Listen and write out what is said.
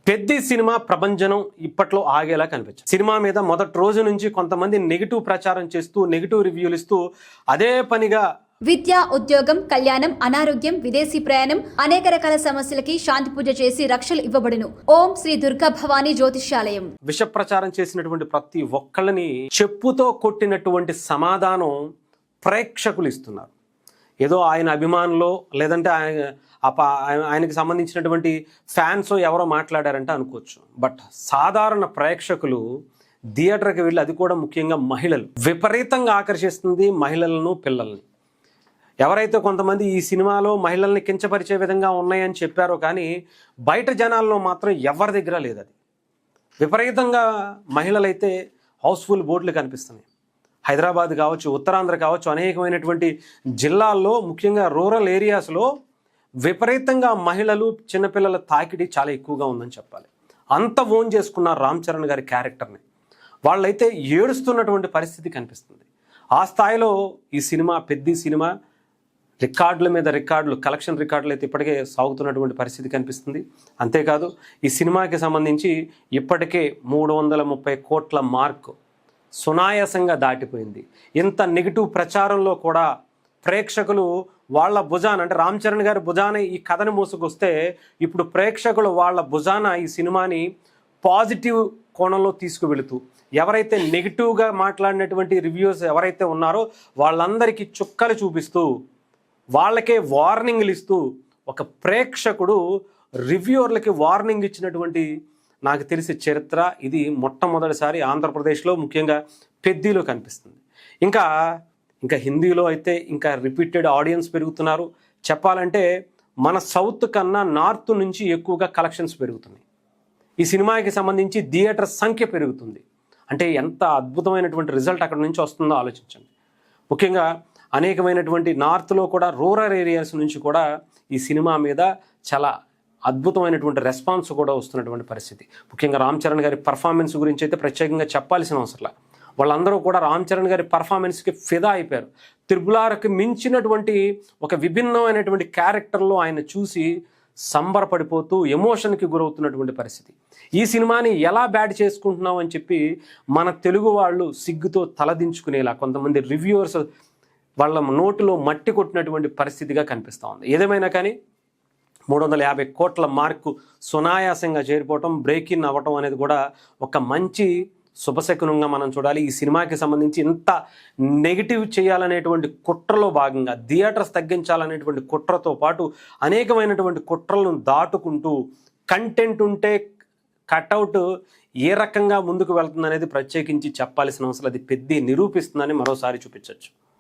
Peddi cinema ప్రభంజనం ఇప్పట్లో ఆగేలా కనిపించింది. సినిమా మీద మొదటి రోజు నుంచి కొంతమంది నెగిటివ్ ప్రచారం చేస్తూ నెగిటివ్ రివ్యూలు ఇస్తూ అదే పనిగా విద్య, ఉద్యోగం, కళ్యాణం, అనారోగ్యం, విదేశీ ప్రయాణం, అనేక రకాల సమస్యలకి శాంతి పూజ చేసి రక్షలు ఇవ్వబడును. ఓం శ్రీ దుర్గా భవానీ జ్యోతిష్యాలయం. విష ప్రచారం చేసినటువంటి ప్రతి ఒక్కళ్ళని చెప్పుతో కొట్టినటువంటి సమాధానం ప్రేక్షకులు ఇస్తున్నారు. ఏదో ఆయన అభిమానులో లేదంటే ఆయనకి సంబంధించినటువంటి ఫ్యాన్స్ ఎవరో మాట్లాడారంటే అనుకోవచ్చు. బట్ సాధారణ ప్రేక్షకులు థియేటర్కి వెళ్ళి, అది కూడా ముఖ్యంగా మహిళలు, విపరీతంగా ఆకర్షిస్తుంది మహిళలను, పిల్లల్ని. ఎవరైతే కొంతమంది ఈ సినిమాలో మహిళల్ని కించపరిచే విధంగా ఉన్నాయని చెప్పారో కానీ బయట జనాల్లో మాత్రం ఎవరి దగ్గర లేదు. అది విపరీతంగా మహిళలైతే హౌస్ఫుల్ బోర్డులు కనిపిస్తున్నాయి. హైదరాబాద్ కావచ్చు, ఉత్తరాంధ్ర కావచ్చు, అనేకమైనటువంటి జిల్లాల్లో, ముఖ్యంగా రూరల్ ఏరియాస్లో విపరీతంగా మహిళలు, చిన్నపిల్లల తాకిడి చాలా ఎక్కువగా ఉందని చెప్పాలి. అంత ఓన్ చేసుకున్నారు రామ్ చరణ్ గారి క్యారెక్టర్ని. వాళ్ళైతే ఏడుస్తున్నటువంటి పరిస్థితి కనిపిస్తుంది. ఆ స్థాయిలో ఈ సినిమా, పెద్ది సినిమా రికార్డుల మీద రికార్డులు, కలెక్షన్ రికార్డులు అయితే ఇప్పటికే సాగుతున్నటువంటి పరిస్థితి కనిపిస్తుంది. అంతేకాదు ఈ సినిమాకి సంబంధించి ఇప్పటికే 330 కోట్ల మార్క్ సునాయాసంగా దాటిపోయింది. ఇంత నెగిటివ్ ప్రచారంలో కూడా ప్రేక్షకులు వాళ్ళ భుజాన, అంటే రామ్ చరణ్ గారి భుజాన ఈ కథను మోసుకొస్తే ఇప్పుడు ప్రేక్షకులు వాళ్ళ భుజాన ఈ సినిమాని పాజిటివ్ కోణంలో తీసుకువెళుతూ, ఎవరైతే నెగిటివ్గా మాట్లాడినటువంటి రివ్యూస్ ఎవరైతే ఉన్నారో వాళ్ళందరికీ చుక్కలు చూపిస్తూ, వాళ్ళకే వార్నింగ్లు ఇస్తూ, ఒక ప్రేక్షకుడు రివ్యూవర్లకి వార్నింగ్ ఇచ్చినటువంటి నాకు తెలిసి చరిత్ర ఇది మొట్టమొదటిసారి ఆంధ్రప్రదేశ్లో, ముఖ్యంగా పెద్దిలో కనిపిస్తుంది. ఇంకా హిందీలో అయితే ఇంకా రిపీటెడ్ ఆడియన్స్ పెరుగుతున్నారు. చెప్పాలంటే మన సౌత్ కన్నా నార్త్ నుంచి ఎక్కువగా కలెక్షన్స్ పెరుగుతున్నాయి. ఈ సినిమాకి సంబంధించి థియేటర్ సంఖ్య పెరుగుతుంది. అంటే ఎంత అద్భుతమైనటువంటి రిజల్ట్ అక్కడ నుంచి వస్తుందో ఆలోచించండి. ముఖ్యంగా అనేకమైనటువంటి నార్త్లో కూడా, రూరల్ ఏరియాస్ నుంచి కూడా ఈ సినిమా మీద చాలా అద్భుతమైనటువంటి రెస్పాన్స్ కూడా వస్తున్నటువంటి పరిస్థితి. ముఖ్యంగా రామ్ చరణ్ గారి పర్ఫార్మెన్స్ గురించి అయితే ప్రత్యేకంగా చెప్పాల్సిన అవసరం. వాళ్ళందరూ కూడా రామ్ చరణ్ గారి పర్ఫార్మెన్స్కి ఫిదా అయిపోయారు. త్రిబులార్కి మించినటువంటి ఒక విభిన్నమైనటువంటి క్యారెక్టర్లో ఆయన చూసి సంబరపడిపోతూ ఎమోషన్కి గురవుతున్నటువంటి పరిస్థితి. ఈ సినిమాని ఎలా బ్యాడ్ చేసుకుంటున్నాం అని చెప్పి మన తెలుగు వాళ్ళు సిగ్గుతో తలదించుకునేలా కొంతమంది రివ్యూవర్స్ వాళ్ళ నోటిలో మట్టి కొట్టినటువంటి పరిస్థితిగా కనిపిస్తూ ఉంది. ఏదేమైనా కానీ 350 కోట్ల మార్కు సునాయాసంగా చేరిపోవటం, బ్రేక్ ఇన్ అవ్వటం అనేది కూడా ఒక మంచి శుభశకునంగా మనం చూడాలి. ఈ సినిమాకి సంబంధించి ఇంత నెగిటివ్ చేయాలనేటువంటి కుట్రలో భాగంగా, థియేటర్స్ తగ్గించాలనేటువంటి కుట్రతో పాటు అనేకమైనటువంటి కుట్రలను దాటుకుంటూ కంటెంట్ ఉంటే కట్అవుట్ ఏ రకంగా ముందుకు వెళ్తుందనేది ప్రత్యేకించి చెప్పాల్సిన అవసరం అది పెద్ద నిరూపిస్తుందని మరోసారి చూపించవచ్చు.